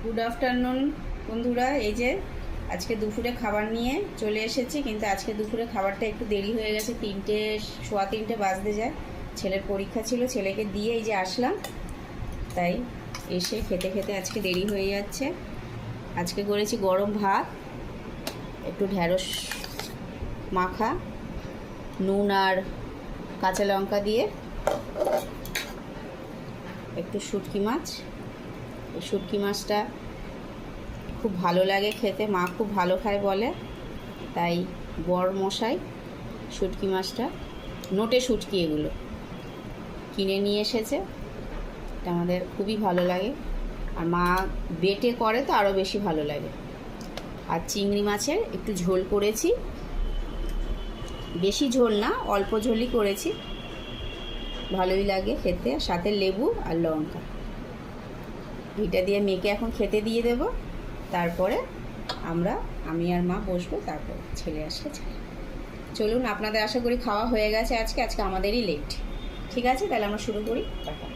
Good afternoon বন্ধুরা। এই যে আজকে দুপুরে খাবার নিয়ে চলে এসেছি, কিন্তু আজকে দুপুরে খাবারটা একটু দেরি হয়ে গেছে। সোয়া তিনটে বাজতে যায়। ছেলের পরীক্ষা ছিল, ছেলেকে দিয়ে এই যে আসলাম, তাই এসে খেতে খেতে আজকে দেরি হয়ে যাচ্ছে। আজকে করেছি গরম ভাত, একটু ঢ্যাঁড়স মাখা, নুন আর কাঁচা লঙ্কা দিয়ে, একটু শুটকি মাছ। এই শুটকি মাছটা খুব ভালো লাগে খেতে, মা খুব ভালো খায় বলে, তাই বড় মশাই শুটকি মাছটা, নোটে শুটকি এগুলো কিনে নিয়ে এসেছে। এটা আমাদের খুবই ভালো লাগে, আর মা বেটে করে তো আরও বেশি ভালো লাগে। আর চিংড়ি মাছের একটু ঝোল করেছি, বেশি ঝোল না, অল্প ঝোলই করেছি, ভালোই লাগে খেতে। সাথে লেবু আর লঙ্কা, এটা দিয়ে মেয়েকে এখন খেতে দিয়ে দেব। তারপরে আমি আর মা বসবো, তারপর ছেলে আসলে ছেলে। চলুন, আপনাদের আশা করি খাওয়া হয়ে গেছে। আজকে আমাদেরই লেট। ঠিক আছে, তাহলে আমরা শুরু করি। টাটা।